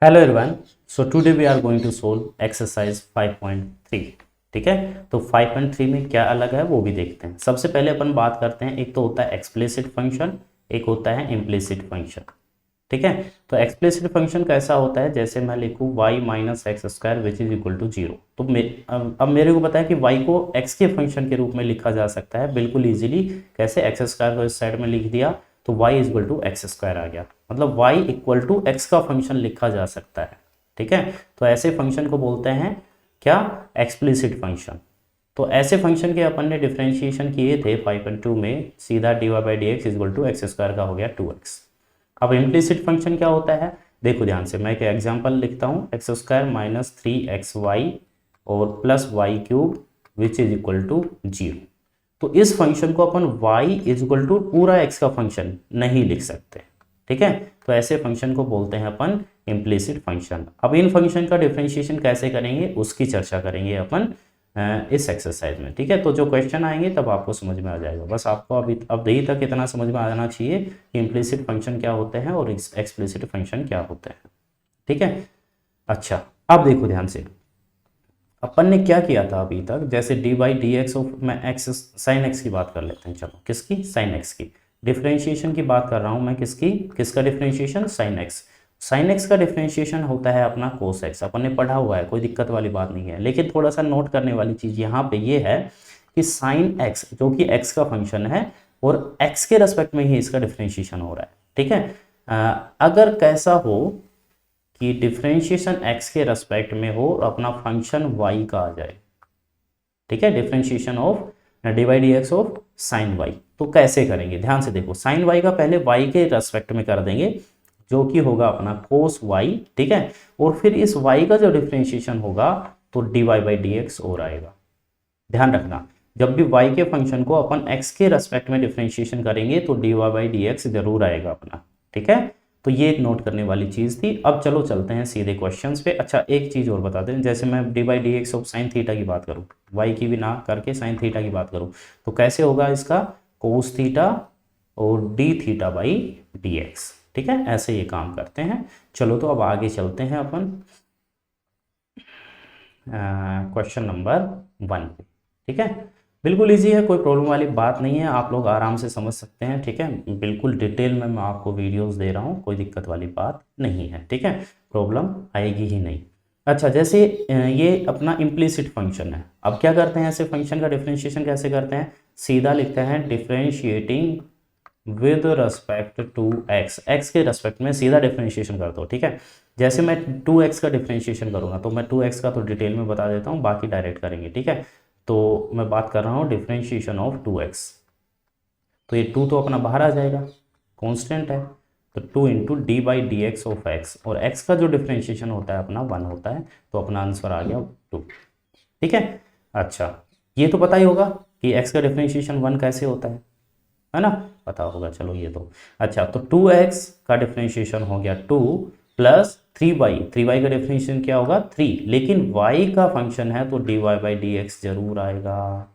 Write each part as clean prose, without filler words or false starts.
Hello everyone. So today we are going to solve exercise 5.3। ठीक है, तो 5.3 में क्या अलग है वो भी देखते हैं। सबसे पहले अपन बात करते हैं, एक तो होता है एक्सप्लिसिट फंक्शन, एक होता है इम्प्लिसिट फंक्शन। ठीक है, तो एक्सप्लिसिट फंक्शन कैसा होता है, जैसे मैं लिखूँ y minus x square which is equal to zero. तो अब मेरे को पता है कि y को x के फंक्शन के रूप में लिखा जा सकता है बिल्कुल ईजिली। कैसे, एक्स स्क्वायर को इस साइड में लिख दिया तो y is equal to x square आ गया, मतलब y इक्वल टू एक्स का फंक्शन लिखा जा सकता है। ठीक है, तो ऐसे फंक्शन को बोलते हैं क्या, एक्सप्लिसिट फंक्शन। तो ऐसे फंक्शन के अपन ने डिफरेंशिएशन किए थे 5.2 में, सीधा d y by d x is equal to x square का हो गया 2x। अब इम्प्लिसिट फंक्शन क्या होता है, देखो ध्यान से, मैं एक एग्जांपल लिखता हूँ, एक्स स्क्वायर माइनस 3xy और plus y cube which is equal to zero. तो इस फंक्शन को अपन y इज इक्वल टू पूरा x का फंक्शन नहीं लिख सकते। ठीक है, तो ऐसे फंक्शन को बोलते हैं अपन इम्प्लिसिट फंक्शन। अब इन फंक्शन का डिफरेंशिएशन कैसे करेंगे उसकी चर्चा करेंगे अपन इस एक्सरसाइज में। ठीक है, तो जो क्वेश्चन आएंगे तब आपको समझ में आ जाएगा। बस आपको अभी अब यही तक इतना समझ में आ जाना चाहिए कि इम्प्लिसिट फंक्शन क्या होते हैं और एक्सप्लिसिट फंक्शन क्या होते हैं। ठीक है, अच्छा अब देखो ध्यान से, अपन ने क्या किया था अभी तक, जैसे D by d x of, मैं एक्स साइन एक्स की बात कर लेते हैं। चलो, किसकी, साइन एक्स की डिफरेंशिएशन की बात कर रहा हूं मैं, किसकी, किसका differentiation, sine x. Sine x का डिफरेंशिएशन होता है अपना कोस एक्स, अपन ने पढ़ा हुआ है, कोई दिक्कत वाली बात नहीं है। लेकिन थोड़ा सा नोट करने वाली चीज़ यहाँ पे ये है कि साइन एक्स जो कि एक्स का फंक्शन है और एक्स के रेस्पेक्ट में ही इसका डिफरेंशिएशन हो रहा है। ठीक है, अगर कैसा हो कि डिफरेंशिएशन x के रेस्पेक्ट में हो और अपना फंक्शन y का आ जाए। ठीक है, differentiation of D by d x of sine y, तो कैसे करेंगे, ध्यान से देखो। साइन y का पहले y के रेस्पेक्ट में कर देंगे जो कि होगा अपना कोस y। ठीक है, और फिर इस y का जो डिफरेंशिएशन होगा तो d y by d x और आएगा। ध्यान रखना, जब भी y के फंक्शन को अपन x के रेस्पेक्ट में डिफरेंशिएशन करेंगे तो d y by d x जरूर आएगा अपना। ठीक है, तो ये एक नोट करने वाली चीज़ थी। अब चलो चलते हैं सीधे क्वेश्चंस पे। अच्छा, एक चीज़ और बता दें, जैसे मैं D by d x of sine theta की बात करूँ, वाई की भी ना करके साइन थीटा की बात करूँ, तो कैसे होगा इसका, कोस थीटा और D theta by d x. ठीक है, ऐसे ये काम करते हैं। चलो तो अब आगे चलते हैं अपन क्वेश्चन नंबर 1। ठीक है, बिल्कुल इजी है, कोई प्रॉब्लम वाली बात नहीं है, आप लोग आराम से समझ सकते हैं। ठीक है, बिल्कुल डिटेल में मैं आपको वीडियोस दे रहा हूँ, कोई दिक्कत वाली बात नहीं है। ठीक है, प्रॉब्लम आएगी ही नहीं। अच्छा, जैसे ये अपना इम्प्लिसिट फंक्शन है। अब क्या करते हैं, ऐसे फंक्शन का डिफरेंशिएशन कैसे करते हैं, सीधा लिखते हैं differentiating with respect to x, x के रेस्पेक्ट में सीधा डिफरेंशिएशन करता हूँ। ठीक है, जैसे मैं 2x का डिफरेंशिएशन करूँगा तो मैं 2x का तो डिटेल में बता देता हूँ, बाकी डायरेक्ट करेंगे। ठीक है, तो मैं बात कर रहा हूँ डिफरेंशिएशन ऑफ 2x, तो ये 2 तो अपना बाहर आ जाएगा, कांस्टेंट है, तो 2 into D by d x of x, और x का जो डिफरेंशिएशन होता है अपना 1 होता है, तो अपना आंसर आ गया 2। ठीक है, अच्छा ये तो पता ही होगा कि x का डिफरेंशिएशन 1 कैसे होता है ना, पता होगा। चलो ये तो अच्छा, तो 2x का डिफरेंशिएशन हो गया 2 प्लस 3y का डिफरेंशिएशन क्या होगा 3, लेकिन y का फंक्शन है तो dy बाई डी एक्स जरूर आएगा।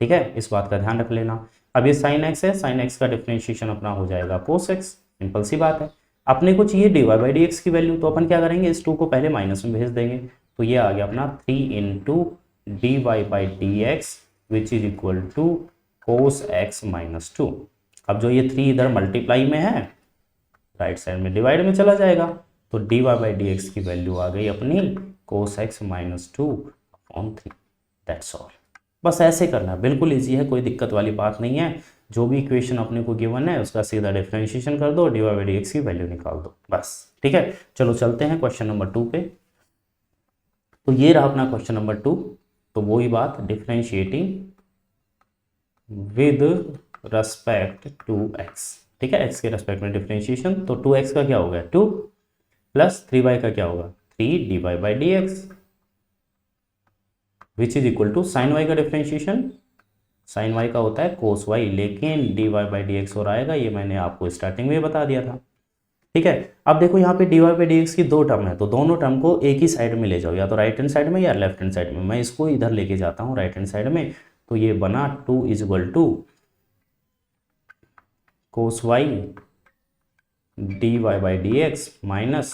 ठीक है, इस बात का ध्यान रख लेना। अब ये साइन एक्स है, साइन एक्स का डिफरेंशिएशन अपना हो जाएगा कोस एक्स, सिंपल सी बात है। अपने को चाहिए d y by d x की वैल्यू, तो अपन क्या करेंगे, इस 2 को पहले माइनस में भेज देंगे, तो ये आ गया अपना 3 into d y by d x which is equal to cos x minus 2। अब जो ये 3 इधर मल्टीप्लाई में है, राइट साइड में डिवाइड में चला जाएगा, तो d y by d x की वैल्यू आ गई अपनी cos x minus 2 upon 3। That's all, बस ऐसे करना है, बिल्कुल इजी है, कोई दिक्कत वाली बात नहीं है। जो भी इक्वेशन अपने को गिवन है उसका सीधा डिफरेंशिएशन कर दो, d y by d x की वैल्यू निकाल दो, बस। ठीक है, चलो चलते हैं क्वेश्चन नंबर 2 पे। तो ये रहा अपना क्वेश्चन नंबर 2, तो वही बात, differentiating with respect to x. ठीक है, एक्स के रेस्पेक्ट में डिफरेंशिएशन, तो 2x का क्या हो गया 2 प्लस 3y का क्या होगा 3 d y by d x which is equal to sine y का डिफरेंशिएशन, साइन y का होता है कोस y, लेकिन d y by d x और आएगा, ये मैंने आपको स्टार्टिंग में बता दिया था। ठीक है, अब देखो यहाँ पे d y by d x की 2 टर्म है, तो दोनों टर्म को एक ही साइड में ले जाओ, या तो राइट हैंड साइड में या लेफ्ट हैंड साइड में। मैं इसको इधर लेके जाता हूँ राइट हैंड साइड में, तो ये बना 2 is equal to cos y d y by d x minus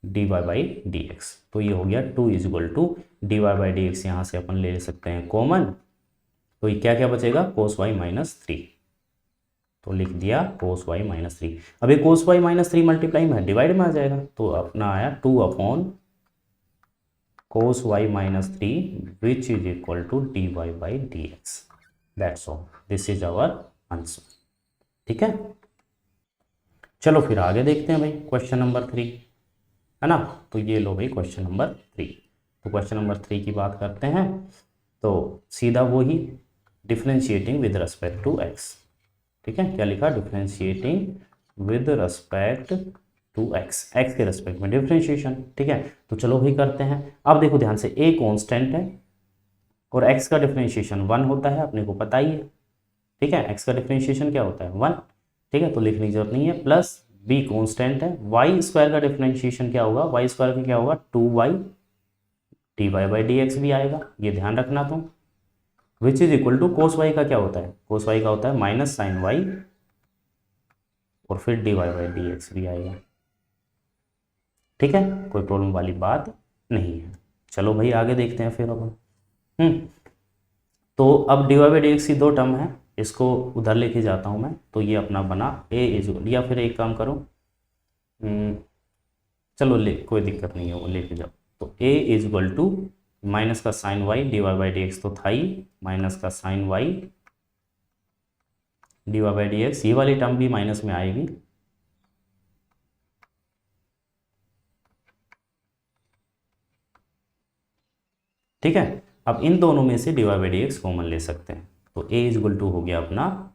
d y by d x. तो ये हो गया 2 is equal to d y by d x, यहाँ से अपन ले सकते हैं कॉमन, तो ये क्या क्या बचेगा कोस वाई माइनस 3, तो लिख दिया कोस वाई माइनस 3। अब ये कोस वाई माइनस 3 मल्टीप्लाई में डिवाइड में आ जाएगा, तो अपना आया 2 upon cos y minus 3 which is equal to d y by d x. That's all, this is our answer. ठीक है, चलो फिर आगे देखते हैं भाई क्वेश्चन नंबर 3, है ना। तो ये लो भाई क्वेश्चन नंबर 3। तो क्वेश्चन नंबर 3 की बात करते हैं, तो सीधा वही differentiating with respect to x. ठीक है, क्या लिखा, differentiating with respect to x, x के रिस्पेक्ट में डिफ्रेंशिएशन। ठीक है, तो चलो भाई करते हैं। अब देखो ध्यान से, ए कांस्टेंट है और एक्स का डिफ्रेंशिएशन 1 होता है, अपने को पता ही है। ठीक है, एक्स का डिफ्रेंशिएशन क्या होता है 1। ठीक है, तो लिखने की जरूरत नहीं है। प्लस बी कांस्टेंट है, वाई स्क्वायर का डिफ्रेंशिएशन क्या होगा, वाई स्क्वायर का क्या होगा 2y, d y by d x भी आएगा, ये ध्यान रखना तुम। Which is equal to cos y का क्या होता है, कोस वाई का होता है माइनस साइन वाई, और फिर d y by d x भी आएगा। ठीक है, कोई प्रॉब्लम वाली बात नहीं है। चलो भाई आगे देखते हैं फिर अब तो अब d y by d x की 2 टर्म है, इसको उधर लेके जाता हूँ मैं। तो ये अपना बना ए इज, या फिर एक काम करो, चलो ले, कोई दिक्कत नहीं है, वो लेके जाओ। तो a is equal to minus का sine y d y by d x, तो था ही माइनस का sine y d y by d x, ये वाली टर्म भी माइनस में आएगी। ठीक है, अब इन दोनों में से d y by d x common ले सकते हैं, तो ए इज इक्वल टू हो गया अपना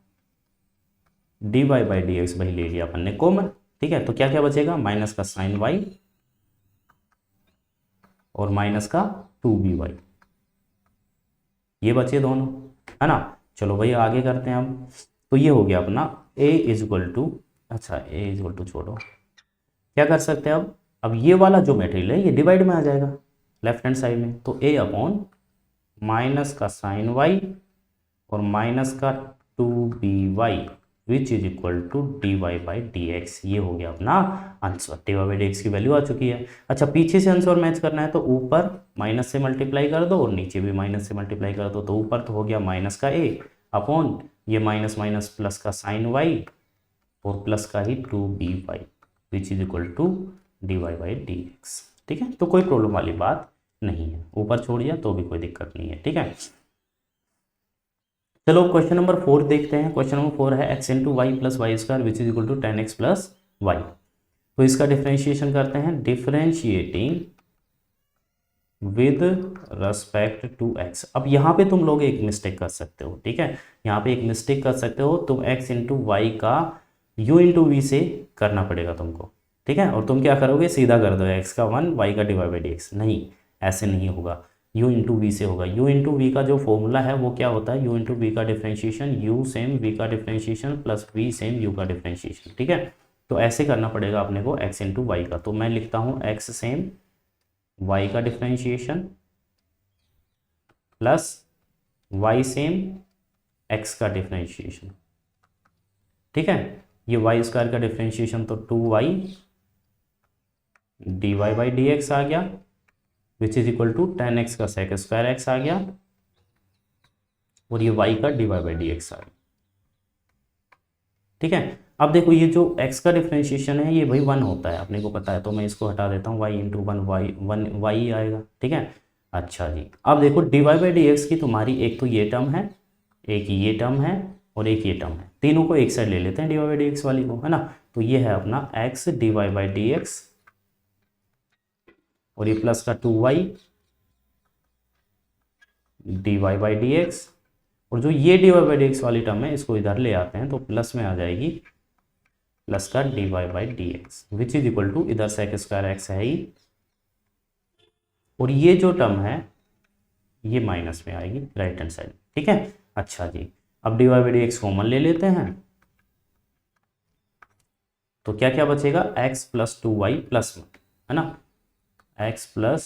d y by d x, भाई ले लिया अपन ने कॉमन। ठीक है, तो क्या क्या बचेगा, माइनस का साइन वाई और माइनस का 2by, ये बचे दोनों, है ना। चलो भाई आगे करते हैं हम। तो ये हो गया अपना a इज इक्वल टू, अच्छा a इज इक्वल टू छोड़ो, क्या कर सकते हैं अब ये वाला जो मटेरियल है ये डिवाइड में आ जाएगा लेफ्ट हैंड साइड में, तो a अपॉन माइनस का साइन वाई और माइनस का 2by which is equal to d y by d x, ये हो गया अपना answer. D y by d x की वैल्यू आ चुकी है। अच्छा, पीछे से आंसर मैच करना है तो ऊपर माइनस से मल्टीप्लाई कर दो और नीचे भी माइनस से मल्टीप्लाई कर दो, तो ऊपर तो हो गया माइनस का ए अपॉन ये माइनस माइनस प्लस का साइन वाई और प्लस का ही 2by which is equal to d y by d x. ठीक है, तो कोई प्रॉब्लम वाली बात नहीं है, ऊपर छोड़ दिया तो भी कोई दिक्कत नहीं है। ठीक है, चलो क्वेश्चन नंबर 4 देखते हैं। क्वेश्चन नंबर 4 है x into y plus y square which is equal to 10x plus y. तो इसका डिफ्रेंशिएशन करते हैं, differentiating with respect to x। अब यहाँ पे तुम लोग एक मिस्टेक कर सकते हो। ठीक है, यहाँ पे एक मिस्टेक कर सकते हो, तुम x इंटू वाई का u इंटू वी से करना पड़ेगा तुमको। ठीक है, और तुम क्या करोगे, सीधा कर दो x का 1 y का डिवाइड बाई डी एक्स, नहीं ऐसे नहीं होगा, u इंटू वी से होगा। u इंटू वी का जो फॉर्मूला है वो क्या होता है, u इंटू वी का डिफ्रेंशिएशन u सेम v का differentiation plus v same u का डिफ्रेंशिएशन। ठीक है, तो ऐसे करना पड़ेगा अपने को x इंटू वाई का। तो मैं लिखता हूँ x सेम y का differentiation plus y same x का डिफ्रेंशिएशन। ठीक है, ये y स्क्वायर का डिफ्रेंशिएशन तो 2y d y by d x आ गया which is equal to 10x का सेक स्क्वायर एक्स आ गया, और ये y का d y by d x आ गया। ठीक है, अब देखो ये जो x का डिफ्रेंशिएशन है ये भाई 1 होता है, अपने को पता है, तो मैं इसको हटा देता हूँ, y इंटू 1 y आएगा। ठीक है, अच्छा जी, अब देखो d y by d x की तुम्हारी एक तो ये टर्म है, एक ये टर्म है और एक ये टर्म है, तीनों को एक साइड ले लेते हैं d y by d x वाली को, है ना। तो ये है अपना x d y by d x और ये प्लस का 2y d y by d x, और जो ये d y by d x वाली टर्म है इसको इधर ले आते हैं तो प्लस में आ जाएगी प्लस का d y by d x which is equal to, इधर सेक स्क्वायर एक्स है ही, और ये जो टर्म है ये माइनस में आएगी राइट हैंड साइड। ठीक है, अच्छा जी, अब d y by d x common ले लेते हैं, तो क्या क्या बचेगा, x प्लस 2y प्लस 1, है ना, x प्लस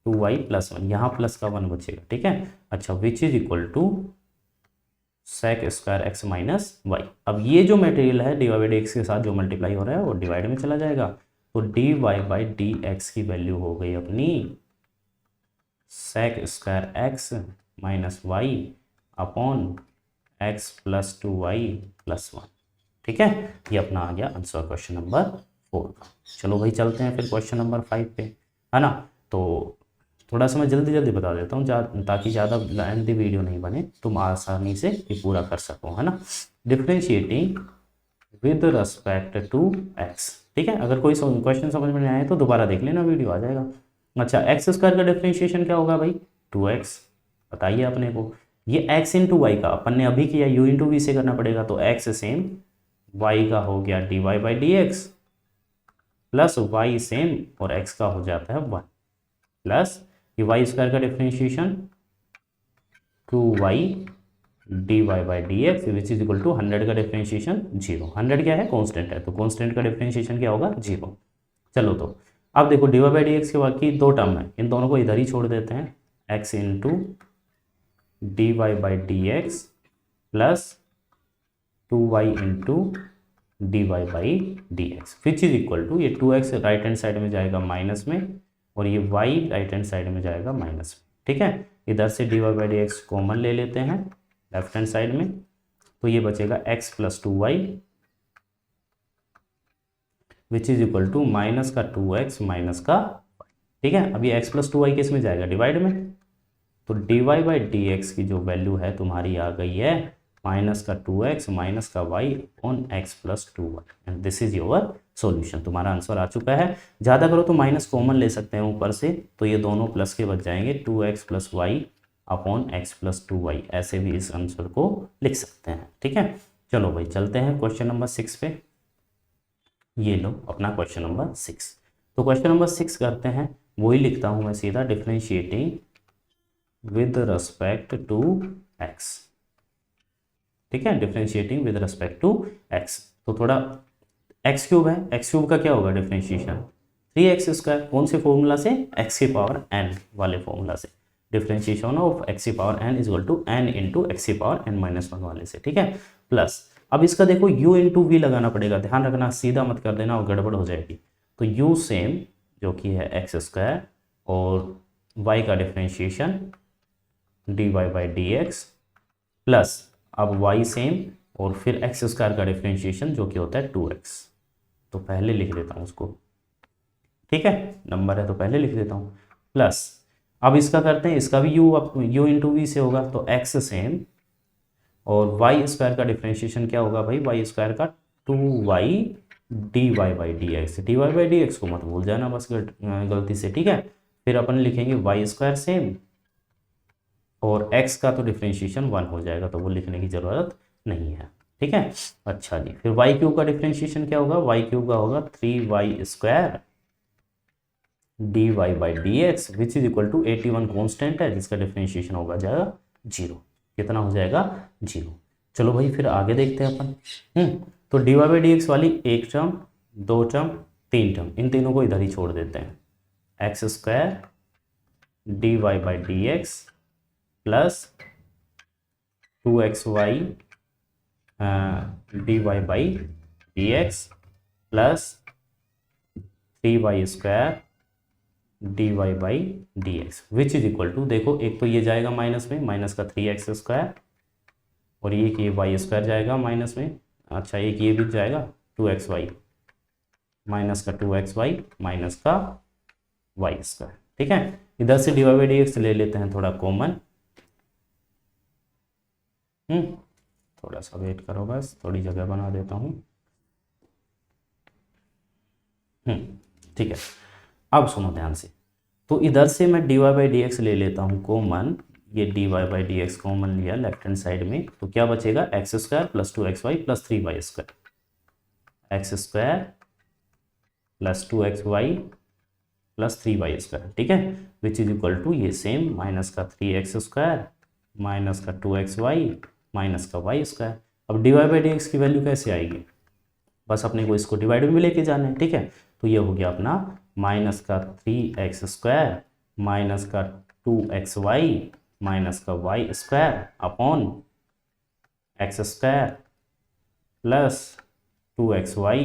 2y प्लस 1, यहाँ प्लस का 1 बचेगा। ठीक है, अच्छा, which is equal to sec square x minus y. अब ये जो मटेरियल है d y by d x के साथ जो मल्टीप्लाई हो रहा है वो डिवाइड में चला जाएगा, तो d y by d x की वैल्यू हो गई अपनी sec square x minus y upon x plus 2y plus 1। ठीक है, ये अपना आ गया आंसर क्वेश्चन नंबर 4 का। चलो भाई चलते हैं फिर क्वेश्चन नंबर 5 पे, है ना। तो थोड़ा सा मैं जल्दी जल्दी बता देता हूँ ताकि ज़्यादा लेंथी वीडियो नहीं बने, तुम आसानी से ये पूरा कर सको, है ना। Differentiating with respect to x. ठीक है, अगर कोई क्वेश्चन समझ में नहीं आए तो दोबारा देख लेना, वीडियो आ जाएगा। अच्छा, एक्स स्क्वायर का डिफ्रेंशिएशन क्या होगा भाई? 2x। बताइए अपने को, ये x इंटू वाई का अपन ने अभी किया, u इंटू वी से करना पड़ेगा, तो x सेम y का हो गया dy by d x plus y same और x का हो जाता है 1 प्लस ये वाई स्क्वायर का differentiation 2y dy by d x which is equal to 100 का डिफ्रेंशिएशन 0। 100 क्या है? कॉन्स्टेंट है, तो कॉन्स्टेंट का डिफ्रेंशिएशन क्या होगा? 0। चलो तो अब देखो dy बाई डी एक्स के बाकी दो टर्म है, इन दोनों को इधर ही छोड़ देते हैं, x into d y by d x plus 2y into d y by d x which is equal to, ये 2x राइट हैंड साइड में जाएगा माइनस में और ये y राइट हैंड साइड में जाएगा माइनस में। ठीक है, इधर से d y by d x common ले लेते हैं लेफ्ट हैंड साइड में, तो ये बचेगा x plus 2y which is equal to minus का 2x माइनस का y। ठीक है, अभी x प्लस 2y किस में जाएगा? डिवाइड में, तो d y by d x की जो वैल्यू है तुम्हारी आ गई है माइनस का 2x माइनस का y on x plus 2y and this is your solution. तुम्हारा आंसर आ चुका है। ज़्यादा करो तो माइनस कॉमन ले सकते हैं ऊपर से, तो ये दोनों प्लस के बच जाएंगे, 2x plus y upon x plus 2y, ऐसे भी इस आंसर को लिख सकते हैं। ठीक है, चलो भाई चलते हैं क्वेश्चन नंबर 6 पे। ये लो अपना क्वेश्चन नंबर 6। तो क्वेश्चन नंबर 6 करते हैं, वही लिखता हूँ मैं सीधा, differentiating with respect to x। ठीक है, differentiating with respect to x, तो थोड़ा x क्यूब है, x क्यूब का क्या होगा डिफरेंशिएशन? 3x square. कौन से फॉर्मूला से? x की पावर n वाले फॉर्मूला से। डिफरेंशिएशन ऑफ x की power n is equal to n into x की पावर n माइनस 1 वाले से। ठीक है, प्लस अब इसका देखो u इंटू वी लगाना पड़ेगा, ध्यान रखना, सीधा मत कर देना और गड़बड़ हो जाएगी। तो u सेम जो कि है एक्स स्क्वायर और y का differentiation d y by d x plus अब y सेम और फिर एक्स स्क्वायर का डिफरेंशिएशन जो कि होता है 2x। तो पहले लिख देता हूँ उसको, ठीक है, नंबर है तो पहले लिख देता हूँ, प्लस अब इसका करते हैं, इसका भी u इंटू वी से होगा, तो x सेम और y स्क्वायर का डिफरेंशिएशन क्या होगा भाई? y स्क्वायर का 2y d y by d x. D y by d x को मत भूल जाना बस गलती से। ठीक है, फिर अपन लिखेंगे y स्क्वायर सेम और x का तो डिफरेंशिएशन 1 हो जाएगा, तो वो लिखने की ज़रूरत नहीं है। ठीक है, अच्छा जी, फिर y क्यूब का डिफरेंशिएशन क्या होगा? y क्यूब का होगा 3y square d y by d x which is equal to 81 constant है जिसका डिफरेंशिएशन होगा जाएगा 0। कितना हो जाएगा? 0। चलो भाई फिर आगे देखते हैं अपन। तो d y by d x वाली एक टर्म, दो टर्म, तीन टर्म, इन तीनों को इधर ही छोड़ देते हैं। X square d y by d x plus 2xy d y by d x plus 3y square d y by d x which is equal to, देखो एक तो ये जाएगा माइनस में, माइनस का 3x स्क्वायर और ये वाई स्क्वायर जाएगा माइनस में, अच्छा एक ये भी जाएगा 2xy माइनस का 2xy माइनस का y स्क्वायर। ठीक है, इधर से d y by d x ले लेते हैं थोड़ा कॉमन। थोड़ा सा वेट करो, बस थोड़ी जगह बना देता हूँ। ठीक है, अब सुनो ध्यान से, तो इधर से मैं d y by d x ले लेता हूँ कॉमन, ये d y by d x common लिया लेफ्ट हैंड साइड में, तो क्या बचेगा? X square plus 2xy plus 3y square, x square plus 2xy plus 3y square. ठीक है, विच इज इक्वल टू ये सेम माइनस का 3x स्क्वायर माइनस का 2xy माइनस का y स्क्वायर। अब d y by d x की value कैसे आएगी? बस अपने को इसको डिवाइड में लेके जाना है। ठीक है, तो ये हो गया अपना माइनस का 3x स्क्वायर माइनस का 2xy माइनस का y square upon x square plus 2xy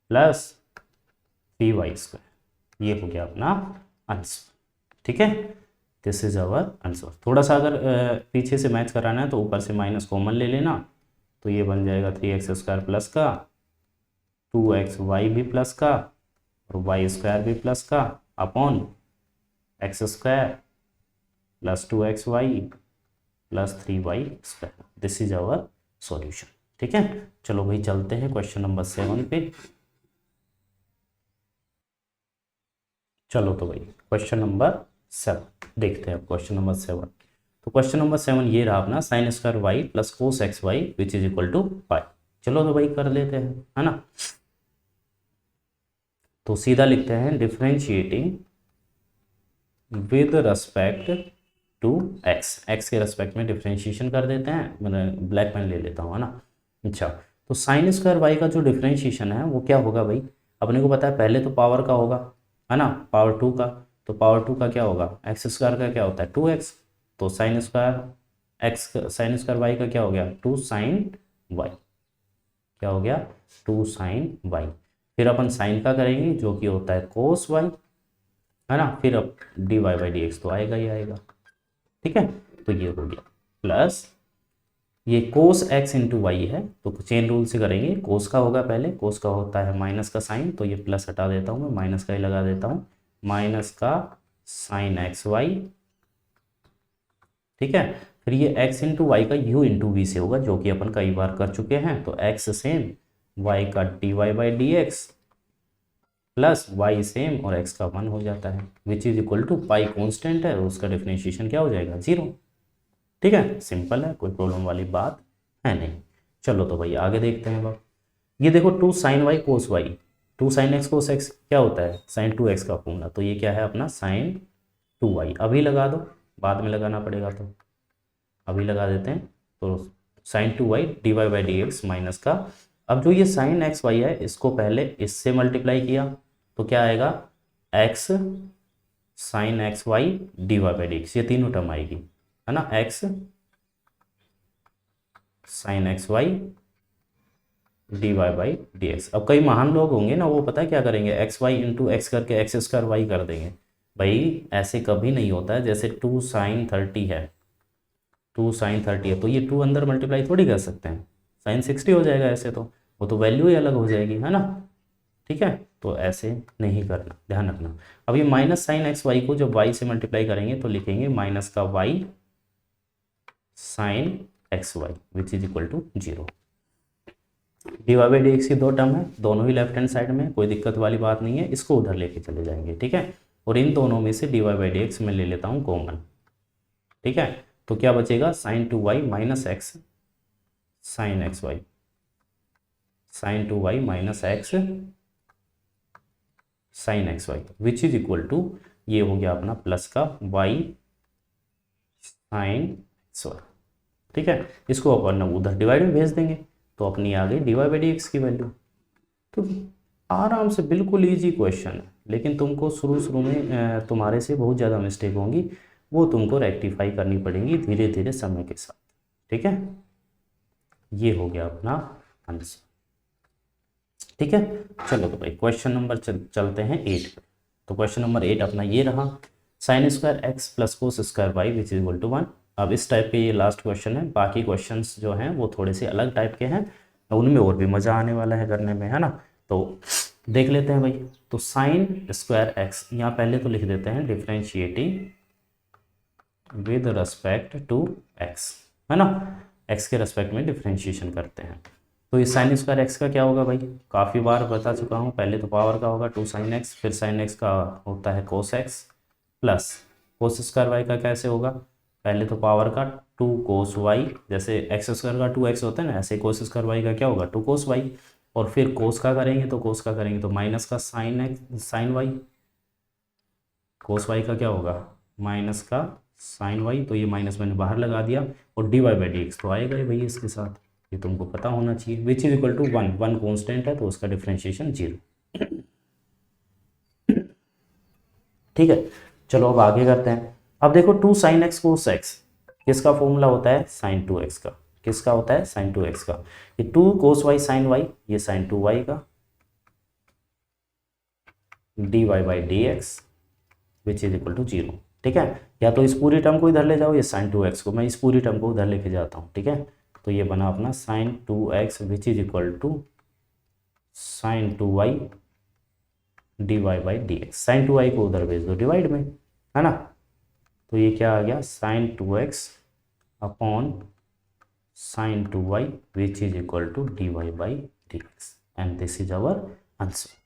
plus 3y²। ये हो गया अपना आंसर। ठीक है, दिस इज अवर आंसर। थोड़ा सा अगर पीछे से मैच कराना है तो ऊपर से माइनस कॉमन ले लेना, तो ये बन जाएगा 3x² प्लस का 2xy भी प्लस का और y² भी प्लस का upon x² plus 2xy plus 3y²। This is our solution. ठीक है, चलो भाई चलते हैं क्वेश्चन नंबर 7 पे। चलो तो भाई क्वेश्चन नंबर 7 देखते हैं। क्वेश्चन नंबर 7, तो क्वेश्चन नंबर 7 ये रहा अपना sin² plus cos xy which is equal to pi. चलो तो भाई कर लेते हैं, है ना। तो सीधा लिखते हैं differentiating with respect to x के रेस्पेक्ट में डिफरेंशिएशन कर देते हैं। मैंने ब्लैक पेन ले लेता हूँ, है ना। अच्छा, तो sin² का जो डिफरेंशिएशन है वो क्या होगा भाई, अपने को पता है पहले तो पावर का होगा, है ना, पावर 2 का। तो पावर 2 का क्या होगा, x² का क्या होता है 2x, तो sin² y का क्या हो गया 2 sin y, क्या हो गया 2 sin y। फिर अपन साइन का करेंगे जो कि होता है cos y, है ना। फिर अब dy/dx तो आएगा ही आएगा। ठीक है, तो ये हो गया प्लस ये cos x इंटू वाई है, तो चेन रूल से करेंगे। cos का होगा पहले, cos का होता है माइनस का साइन, तो ये प्लस हटा देता हूँ मैं, माइनस का ही लगा देता हूँ, माइनस का sin xy। ठीक है, फिर ये x इंटू वाई का u इंटू वी से होगा, जो कि अपन कई बार कर चुके हैं। तो x सेम, y का dy/dx प्लस y सेम और x का 1 हो जाता है, which is equal to pi constant है, उसका डिफरेंशिएशन क्या हो जाएगा 0। ठीक है, सिंपल है, कोई प्रॉब्लम वाली बात है नहीं। चलो तो भाई आगे देखते हैं। बाप ये देखो 2 sin y cos y, 2 sin x cos x क्या होता है sin 2x का फॉर्मूला, तो ये क्या है अपना sin 2y। अभी लगा दो, बाद में लगाना पड़ेगा, तो अभी लगा देते हैं। तो sin 2y dy/dx माइनस का, अब जो ये sin x y है इसको पहले इससे मल्टीप्लाई किया तो क्या आएगा x sin xy dy/dx, ये तीनों टर्म आएगी, है ना। x sin xy dy/dx। अब कई महान लोग होंगे ना, वो पता है क्या करेंगे xy इंटू एक्स करके x² y कर देंगे। भाई ऐसे कभी नहीं होता है। जैसे 2 sin 30 है, 2 sin 30 है, तो ये 2 अंदर मल्टीप्लाई थोड़ी कर सकते हैं, sin 60 हो जाएगा ऐसे, तो वो तो वैल्यू ही अलग हो जाएगी, है ना। ठीक है, तो ऐसे नहीं करना, ध्यान रखना। अब ये माइनस साइन एक्स वाई को जब y से मल्टीप्लाई करेंगे तो लिखेंगे माइनस का y sine x y which is equal to 0। dy/dx की दो टर्म है, दोनों ही लेफ्ट हैंड साइड में, कोई दिक्कत वाली बात नहीं है, इसको उधर लेके चले जाएंगे। ठीक है, और इन दोनों में से dy/dx में ले लेता हूँ कॉमन। ठीक है, तो क्या बचेगा sine 2y minus x sine x y, sine 2y minus x sine x y which is equal to, ये हो गया अपना प्लस का y साइन एक्स वाई। ठीक है, इसको अपन उधर डिवाइड में भेज देंगे तो अपनी आ गई dy/dx की वैल्यू। तो आराम से बिल्कुल इजी क्वेश्चन है, लेकिन तुमको शुरू में तुम्हारे से बहुत ज़्यादा मिस्टेक होंगी, वो तुमको रेक्टिफाई करनी पड़ेंगी धीरे धीरे समय के साथ। ठीक है, ये हो गया अपना आंसर। ठीक है, चलो तो भाई क्वेश्चन नंबर चलते हैं 8 पे। तो क्वेश्चन नंबर 8 अपना ये रहा sin² x प्लस cos² y which is equal to 1। अब इस टाइप के ये लास्ट क्वेश्चन है, बाकी क्वेश्चंस जो हैं वो थोड़े से अलग टाइप के हैं, उनमें और भी मज़ा आने वाला है करने में, है ना। तो देख लेते हैं भाई। तो sin²x यहाँ पहले तो लिख देते हैं differentiating with respect to x, है ना, x के रेस्पेक्ट में डिफ्रेंशिएशन करते हैं। तो इस sin² x का क्या होगा भाई, काफ़ी बार बता चुका हूँ। पहले तो पावर का होगा 2 sin x, फिर sin x का होता है cos x प्लस cos² y का कैसे होगा, पहले तो पावर का 2 cos y, जैसे x² का 2x होता है ना, ऐसे cos² y का क्या होगा 2 cos y, और फिर cos का करेंगे तो cos का करेंगे तो माइनस का sin x sin y, cos y का क्या होगा माइनस का sin y, तो ये माइनस मैंने बाहर लगा दिया, और dy/dx तो आएगा ही भैया इसके साथ, ये तुमको पता होना चाहिए, which is equal to 1, 1 constant है तो उसका डिफरेंशिएशन 0। ठीक है, चलो अब आगे करते हैं। अब देखो 2 sin x cos x किसका फॉर्मूला होता है sin 2x का, किसका होता है sin 2x का, ये 2 cos y sin y, ये sin 2y का, d y by d x which is equal to 0। ठीक है, या तो इस पूरी टर्म को इधर ले जाओ, या साइन 2x को, मैं इस पूरी टर्म को उधर लेके जाता हूँ। ठीक है, तो ये बना अपना sine 2x which is equal to sine 2y d y by d x. Sine 2y को उधर भेज दो डिवाइड में, है ना, तो ये क्या आ गया, sine 2x upon sine 2y which is equal to d y by d x, and this is our answer.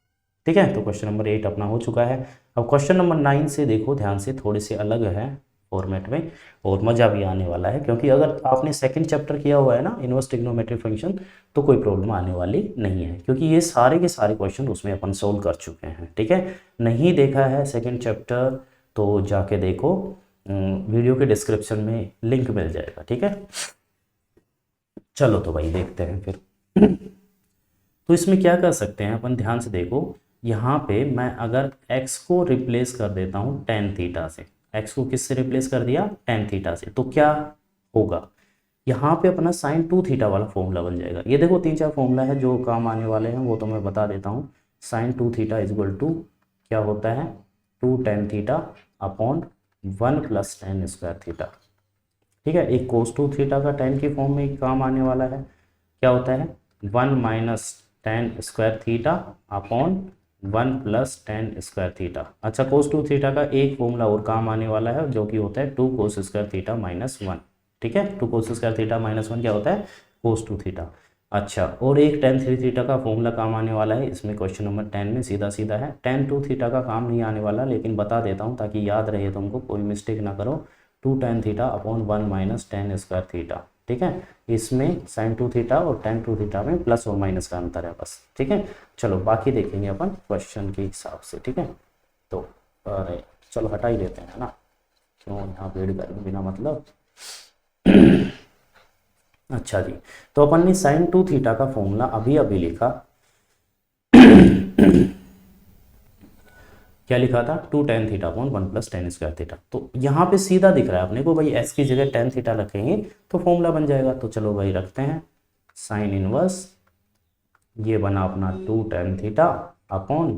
ठीक है, तो क्वेश्चन नंबर 8 अपना हो चुका है। अब क्वेश्चन नंबर 9 से देखो ध्यान से, थोड़े से अलग है फॉर्मेट में और मज़ा भी आने वाला है, क्योंकि अगर आपने सेकंड चैप्टर किया हुआ है ना इनवर्स ट्रिग्नोमेट्रिक फंक्शन, तो कोई प्रॉब्लम आने वाली नहीं है, क्योंकि ये सारे के सारे क्वेश्चन उसमें अपन सोल्व कर चुके हैं। ठीक है, नहीं देखा है सेकंड चैप्टर तो जाके देखो, वीडियो के डिस्क्रिप्शन में लिंक मिल जाएगा। ठीक है, चलो तो भाई देखते हैं फिर। तो इसमें क्या कर सकते हैं अपन, ध्यान से देखो, यहाँ पे मैं अगर x को रिप्लेस कर देता हूँ tan थीटा से, x को किससे रिप्लेस कर दिया, tan थीटा से, तो क्या होगा, यहाँ पे अपना sin 2 थीटा वाला फॉर्मूला बन जाएगा। ये देखो 3-4 फॉर्मूला है जो काम आने वाले हैं, वो तो मैं बता देता हूँ। sin 2 theta is equal to क्या होता है, 2 tan theta upon 1 plus tan square theta. ठीक है, एक cos 2 थीटा का tan की फॉर्म में काम आने वाला है, क्या होता है 1 minus tan square theta upon 1 plus tan square theta. अच्छा, cos 2 थीटा का एक फॉर्मूला और काम आने वाला है, जो कि होता है 2 cos स्क्वायर थीटा माइनस 1। ठीक है, 2 cos स्क्वायर थीटा माइनस 1 क्या होता है, cos 2 थीटा। अच्छा, और एक tan 3 थीटा का फॉर्मूला काम आने वाला है, इसमें क्वेश्चन नंबर 10 में सीधा सीधा है। tan 2 थीटा का काम नहीं आने वाला, लेकिन बता देता हूँ ताकि याद रहे तुमको, कोई मिस्टेक ना करो। 2 tan theta upon 1 minus tan square theta. ठीक है, इसमें sin 2 थीटा और tan 2 थीटा में प्लस और माइनस का अंतर है बस। ठीक है, चलो बाकी देखेंगे अपन क्वेश्चन के हिसाब से। ठीक है, तो अरे चलो हटा ही देते हैं ना, क्यों यहाँ पेड़ कर बिना मतलब। अच्छा जी, तो अपन ने sin 2 थीटा का फॉर्मूला अभी अभी लिखा, क्या लिखा था, 2 tan theta upon 1 plus tan square theta. तो यहाँ पे सीधा दिख रहा है अपने को भाई, x की जगह tan थीटा रखेंगे तो फॉर्मूला बन जाएगा। तो चलो भाई रखते हैं, साइन इनवर्स ये बना अपना 2 tan theta upon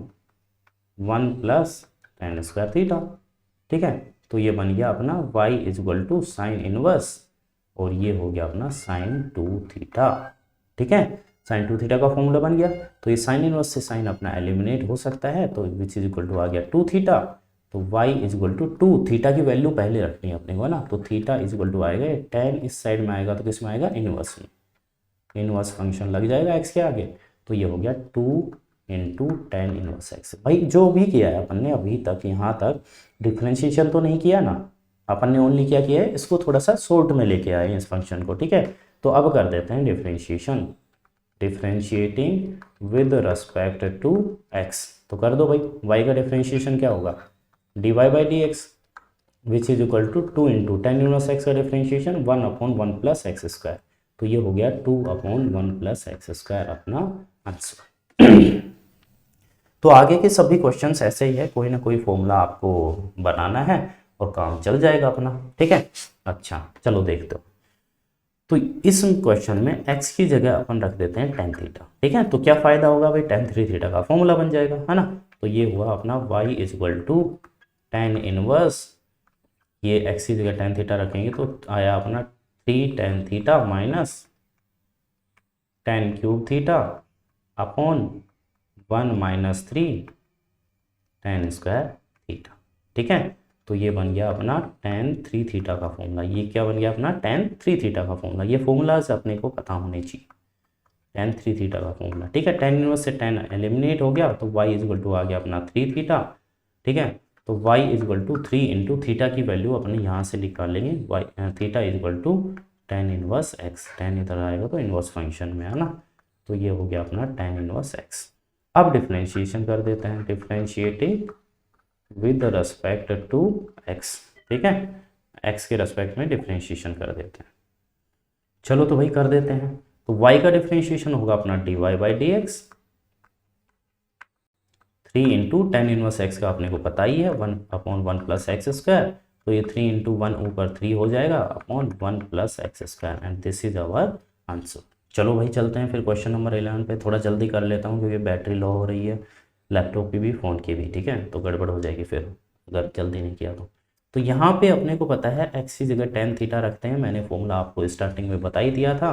1 plus tan square theta. ठीक है, तो ये बन गया अपना y is equal to sine inverse, और ये हो गया अपना साइन 2 थीटा। ठीक है, साइन 2 थीटा का फॉर्मूला बन गया, तो ये साइन इनवर्स से साइन अपना एलिमिनेट हो सकता है, तो विच इज इक्वल टू आ गया 2 थीटा। तो y is equal to 2, theta की वैल्यू पहले रखनी है अपने को ना, तो थीटा इज इक्वल टू आएगा, tan इस साइड में आएगा तो किस में आएगा, इनवर्स में, इनवर्स फंक्शन लग जाएगा x के आगे, तो ये हो गया 2 इंटू tan इनवर्स x। भाई जो भी किया है अपन ने अभी तक, यहाँ तक डिफ्रेंशिएशन तो नहीं किया ना, अपन ने ओनली क्या किया है, इसको थोड़ा सा शॉर्ट में लेके आए इस फंक्शन को। ठीक है, तो अब कर देते हैं differentiation, differentiating with respect to x। तो कर दो भाई, y का डिफ्रेंशिएशन क्या होगा, dy by d x which is equal to 2 into tan inverse x का differentiation 1 upon 1 plus x square. तो ये हो गया 2 अपॉन 1 प्लस एक्स स्क्वायर अपना आंसर। तो आगे के सभी क्वेश्चंस ऐसे ही है, कोई ना कोई फॉर्मूला आपको बनाना है और काम चल जाएगा अपना। ठीक है, अच्छा चलो देखते हो। तो इस क्वेश्चन में x की जगह अपन रख देते हैं tan थीटा। ठीक है, तो क्या फायदा होगा भाई, tan 3 थीटा का फॉर्मूला बन जाएगा, है ना। तो ये हुआ अपना y is equal to tan inverse, ये x की जगह tan थीटा रखेंगे तो आया अपना 3 tan theta minus tan cube theta upon 1 minus 3 tan square theta. ठीक है, तो ये बन गया अपना tan 3 थीटा का फॉर्मूला। ये क्या बन गया अपना tan 3 थीटा का फॉर्मूला। ये फॉर्मूलाज अपने को पता होने चाहिए, tan 3 थीटा का फॉर्मूला। ठीक है, tan इनवर्स से tan एलिमिनेट हो गया, तो y इज इक्वल टू आ गया अपना 3 थीटा। ठीक है, तो y is equal to 3 into theta की वैल्यू अपने यहाँ से निकाल लेंगे, y theta is equal to tan inverse x। tan इधर आएगा तो इनवर्स फंक्शन में, है ना, तो ये हो गया अपना tan इनवर्स x। अब डिफ्रेंशिएशन कर देते हैं, differentiating with respect to x। ठीक है, x के रेस्पेक्ट में डिफ्रेंशिएशन कर देते हैं। चलो तो भाई कर देते हैं, तो y का डिफ्रेंशिएशन होगा अपना dy by d x, 3 into tan inverse x का अपने को पता ही है, 1 अपॉन 1 प्लस एक्स स्क्वायर। तो ये 3 इंटू 1 ऊपर 3 हो जाएगा upon 1 plus x square, and this is our answer. चलो भाई चलते हैं फिर क्वेश्चन नंबर 11 पे, थोड़ा जल्दी कर लेता हूँ क्योंकि बैटरी लो हो रही है। लैपटॉप की भी, फ़ोन की भी, ठीक है, तो गड़बड़ हो जाएगी फिर अगर जल्दी नहीं किया तो यहाँ पे अपने को पता है एक्स की जगह टेन थीटा रखते हैं। मैंने फॉर्मूला आपको स्टार्टिंग में बता ही दिया था,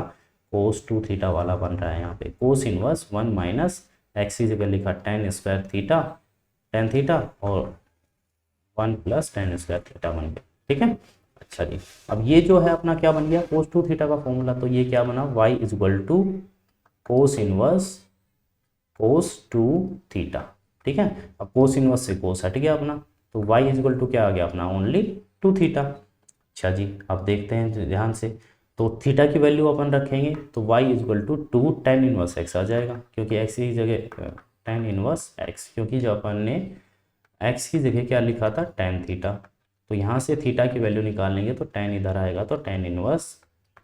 कोस टू थीटा वाला बन रहा है यहाँ पे, cos inverse one minus x की जगह लिखा tan square theta, tan theta, और one plus tan square theta बन गया, ठीक है। अच्छा जी, अब ये जो है अपना क्या बन गया, कोस टू थीटा का फॉर्मूला, तो ये क्या बना, y is equal to cos inverse cos two theta, ठीक है। अब कोस इनवर्स से कोस हट गया अपना, तो y इज इक्वल टू क्या आ गया अपना, ओनली टू थीटा। अच्छा जी, अब देखते हैं ध्यान से, तो थीटा की वैल्यू अपन रखेंगे तो y is equal to two tan inverse x आ जाएगा, क्योंकि x की जगह टेन इनवर्स एक्स, क्योंकि जो अपन ने x की जगह क्या लिखा था, टेन थीटा, तो यहाँ से थीटा की वैल्यू निकालेंगे तो टेन इधर आएगा, तो टेन इनवर्स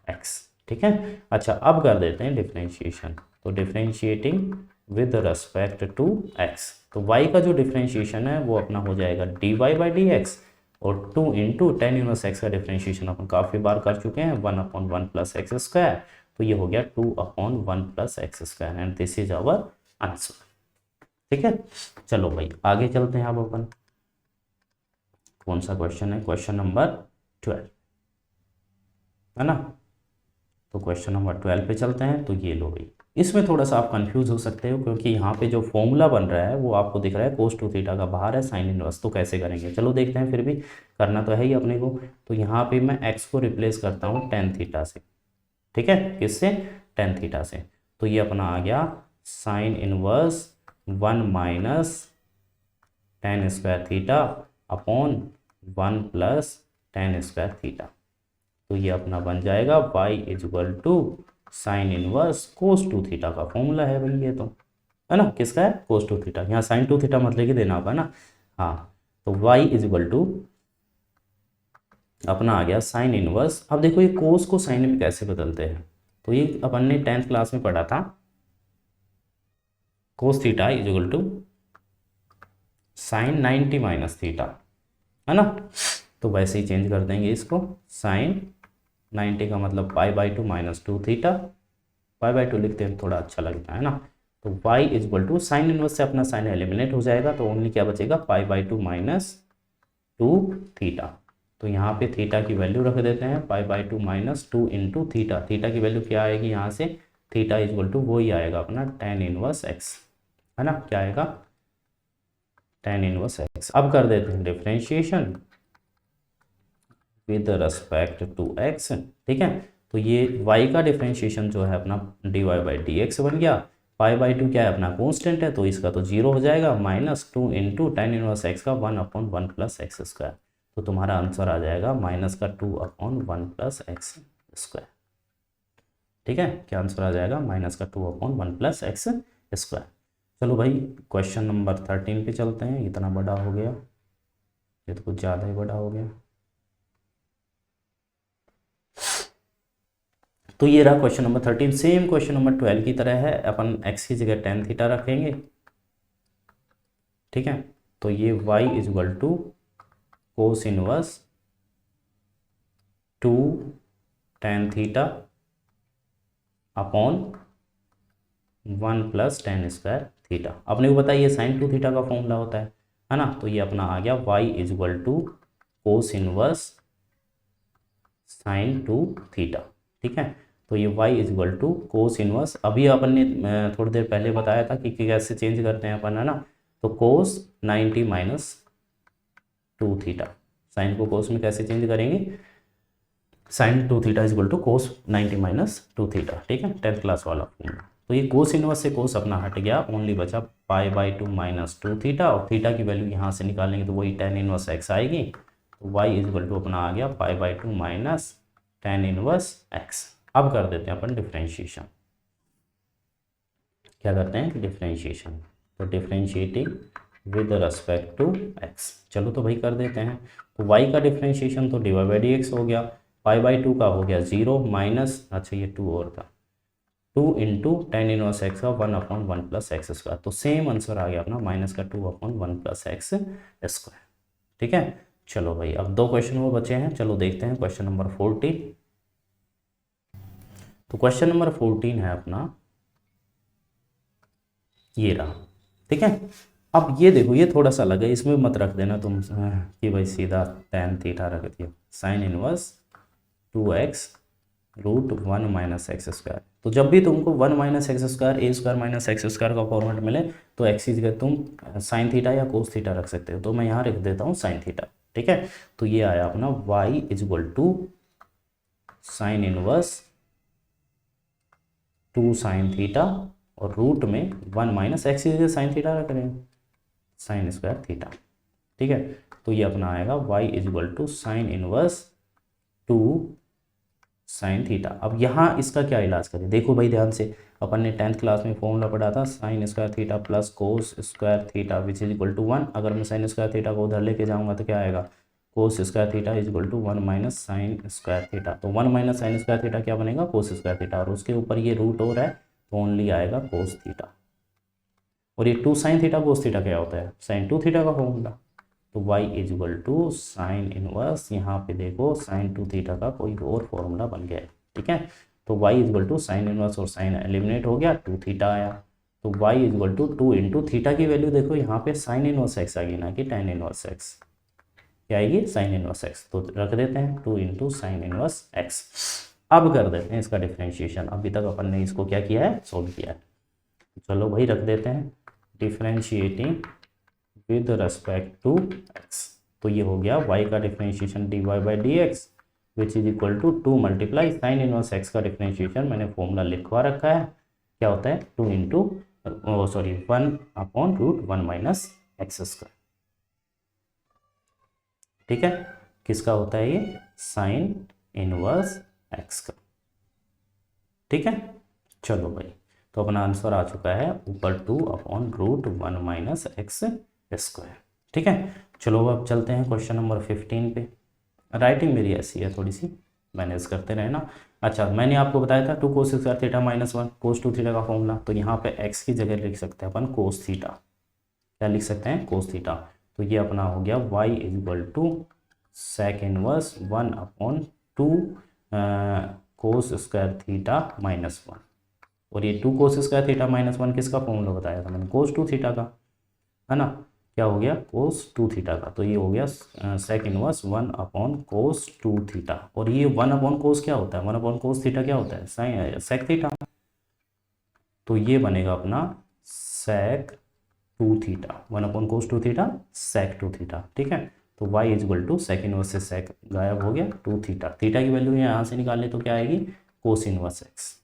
एक्स, ठीक है। अच्छा, अब कर देते हैं डिफ्रेंशिएशन, तो differentiating with respect to x, तो y का जो डिफ्रेंशिएशन है वो अपना हो जाएगा dy बाई डी एक्स, और two into tan inverse x का डिफ्रेंशिएशन अपन काफ़ी बार कर चुके हैं, one upon one plus x square, तो ये हो गया two upon one plus x square, and this is our answer, ठीक है। चलो भाई आगे चलते हैं, अब अपन कौन सा क्वेश्चन है, क्वेश्चन नंबर 12 है ना, तो क्वेश्चन नंबर 12 पे चलते हैं। तो ये लो भाई, इसमें थोड़ा सा आप कंफ्यूज हो सकते हो, क्योंकि यहाँ पे जो फॉर्मूला बन रहा है वो आपको दिख रहा है कोस टू थीटा का बाहर है साइन इनवर्स, तो कैसे करेंगे, चलो देखते हैं, फिर भी करना तो है ही अपने को। तो यहाँ पे मैं एक्स को रिप्लेस करता हूँ टेन थीटा से, ठीक है, किससे, टेन थीटा से, तो ये अपना आ गया sine inverse one minus tan square theta upon one plus tan square theta, तो ये अपना बन जाएगा y is equal to sine inverse cos two theta का फॉर्मूला है भाई, ये तो है ना, किसका है, कोस टू थीटा, यहाँ साइन टू थीटा मतलब कि देना होगा ना, हाँ, तो y इज इक्वल टू अपना आ गया साइन इनवर्स। अब देखो ये कोस को साइन में कैसे बदलते हैं, तो ये अपन ने 10th क्लास में पढ़ा था, cos theta is equal to sine 90 minus theta, है ना, तो वैसे ही चेंज कर देंगे इसको, साइन 90 का मतलब pi by two minus two theta, pi by two लिखते हैं थोड़ा अच्छा लगता है ना, तो y is equal to sine inverse से अपना साइन एलिमिनेट हो जाएगा, तो ओनली क्या बचेगा, पाई by two minus two theta, तो यहाँ पे थीटा की वैल्यू रख देते हैं, पाई by two minus two into theta, theta की वैल्यू क्या आएगी यहाँ से, थीटा इज इक्वल टू वही आएगा अपना टेन इनवर्स एक्स, है ना, क्या आएगा, टेन इनवर्स एक्स। अब कर देते हैं differentiation with respect to x, ठीक है, तो ये y का डिफ्रेंशिएशन जो है अपना d y by d x बन गया, पाई बाई टू क्या है अपना कॉन्स्टेंट है, तो इसका तो जीरो हो जाएगा, minus two into tan inverse x का one upon one plus x square, तो तुम्हारा आंसर आ जाएगा माइनस का two upon one plus x square, ठीक है, क्या आंसर आ जाएगा, माइनस का two upon one plus x square. चलो भाई क्वेश्चन नंबर 13 पे चलते हैं, इतना बड़ा हो गया, ये तो कुछ ज़्यादा ही बड़ा हो गया, तो ये रहा question number 13, same question number 12 की तरह है, अपन x की जगह टेन थीटा रखेंगे, ठीक है, तो ये y is equal to cos inverse two tan theta upon one plus tan square theta, अपने को पता है ये साइन टू थीटा का फॉर्मूला होता है ना, तो ये अपना आ गया y is equal to cos inverse sine two theta, ठीक है, तो ये y is equal to cos inverse, अभी अपन ने थोड़ी देर पहले बताया था कि कैसे चेंज करते हैं अपन, है ना, तो cos 90 minus two theta, sine को कोस में कैसे चेंज करेंगे, sine two theta is equal to cos 90 minus two theta, ठीक है, 10th क्लास वाला फॉर्मूला, तो ये कोस इनवर्स से कोस अपना हट गया, ओनली बचा पाई by two minus two theta, और थीटा की वैल्यू यहाँ से निकालेंगे तो वही टेन इनवर्स एक्स आएगी, तो y इज इक्वल टू अपना आ गया पाई by two minus ten inverse x. अब कर देते हैं अपन डिफ्रेंशिएशन, क्या करते हैं डिफ्रेंशिएशन, तो differentiating with respect to x, चलो तो भाई कर देते हैं, तो y का डिफ्रेंशिएशन तो d y by d x हो गया, पाई बाई टू का हो गया जीरो माइनस, अच्छा ये टू और था, two into tan inverse x का one upon one plus x square, तो सेम आंसर आ गया अपना माइनस का two upon one plus x square, ठीक है। चलो भाई अब दो क्वेश्चन वो बचे हैं, चलो देखते हैं क्वेश्चन नंबर 14, तो क्वेश्चन नंबर 14 है अपना ये रहा, ठीक है, अब ये देखो, ये थोड़ा सा अलग है, इसमें मत रख देना तुम कि भाई सीधा tan थीटा रख दिया। Sine inverse 2x root 1 minus x square. तो जब भी तुमको 1 minus x square a square minus x square का फॉर्मेट मिले तो एक्स की जगह तुम साइन थीटा या कोस थीटा रख सकते हो। तो मैं यहाँ रख देता हूँ साइन थीटा, ठीक है। तो ये आया अपना y is equal to sine inverse 2 sine theta और रूट में 1 माइनस एक्स की जगह साइन थीटा रख रहे हैं, साइन स्क्वायर थीटा, ठीक है। तो ये अपना आएगा y is equal to sine inverse 2 sine theta. अब यहाँ इसका क्या इलाज करें, देखो भाई ध्यान से, अपन ने 10th क्लास में फॉर्मूला पढ़ा था sine square theta plus cos square theta which is equal to 1। अगर मैं साइन स्क्वायर थीटा को उधर लेके जाऊँगा तो क्या आएगा, cos square theta is equal to 1 minus sine square theta. तो 1 माइनस साइन स्क्वायर थीटा क्या बनेगा, कोस स्क्वायर थीटा, और उसके ऊपर ये रूट हो रहा है तो ओनली आएगा कोस थीटा। और ये 2 साइन थीटा कोस थीटा क्या होता है, साइन 2 थीटा का फॉर्मूला। तो y is equal to sine inverse, यहाँ पे देखो साइन 2 थीटा का कोई और फॉर्मूला बन गया है, ठीक है। तो y is equal to sine inverse और साइन एलिमिनेट हो गया, 2 थीटा आया। तो y is equal to 2 into theta की वैल्यू देखो यहाँ पे साइन इनवर्स एक्स आ गई, ना कि tan इनवर्स एक्स, क्या आएगी साइन इनवर्स एक्स। तो रख देते हैं 2 इंटू साइन इनवर्स एक्स। अब कर देते हैं इसका डिफ्रेंशिएशन। अभी तक अपन ने इसको क्या किया है, सोल्व किया है। चलो भाई रख देते हैं differentiating with respect to x। तो ये हो गया y का differentiation dy by d x which is equal to 2 multiply sine inverse x का डिफ्रेंशिएशन मैंने फॉर्मूला लिखवा रखा है, क्या होता है 2 into 1 upon root 1 minus x square, ठीक है। किसका होता है ये, साइन इनवर्स x का, ठीक है। चलो भाई, तो अपना आंसर आ चुका है ऊपर 2 upon root 1 minus x square, ठीक है। चलो अब चलते हैं क्वेश्चन नंबर 15 पे। राइटिंग मेरी ऐसी है, थोड़ी सी मैनेज करते रहे ना। अच्छा, मैंने आपको बताया था 2 कोस स्क्वायर थीटा माइनस 1 कोस 2 थीटा का फॉर्मूला। तो यहाँ पे x की जगह लिख सकते हैं अपन कोस थीटा, क्या लिख सकते हैं, कोस थीटा। तो ये अपना हो गया y is equal to sec inverse 1 upon 2 cos square theta minus 1। और ये 2 कोस स्क्वायर थीटा माइनस 1 किसका फॉर्मूला बताया था मैंने, कोस 2 थीटा का, है ना। क्या हो गया, कोस 2 थीटा का। तो ये हो गया sec inverse 1 upon cos 2 theta. और ये 1 अपॉन कोस क्या होता है, 1 अपॉन कोस थीटा क्या होता है, सेक थीटा। तो ये बनेगा अपना sec 2 theta, 1 upon cos 2 theta sec 2 theta, ठीक है। तो y is equal to sec inverse से सेक गायब हो गया, 2 थीटा। थीटा की वैल्यू यहाँ से निकाल ले तो क्या आएगी, कोस इनवर्स एक्स,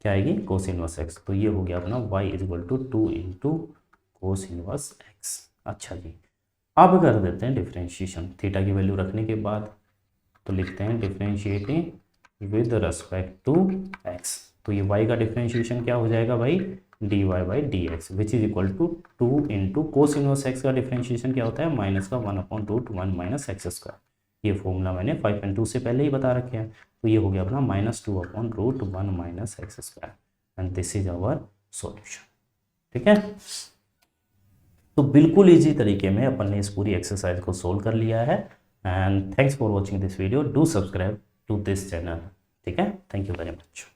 क्या आएगी, कोस इनवर्स एक्स। तो ये हो गया अपना y is equal to 2 into cos inverse x. अच्छा जी, अब कर देते हैं डिफ्रेंशिएशन थीटा की वैल्यू रखने के बाद। तो लिखते हैं differentiating with respect to x। तो ये y का डिफ्रेंशिएशन क्या हो जाएगा भाई, dy by d x which is equal to 2 into cos inverse x का डिफ्रेंशिएशन क्या होता है, माइनस का 1 upon root 1 minus x square. ये फॉर्मूला मैंने 5.2 से पहले ही बता रखे हैं। तो ये हो गया अपना -2 upon root 1 minus x square and this is our solution, ठीक है। तो बिल्कुल इजी तरीके में अपन ने इस पूरी एक्सरसाइज को सोल्व कर लिया है। And thanks for watching this video, do subscribe to this channel, ठीक है। Thank you very much.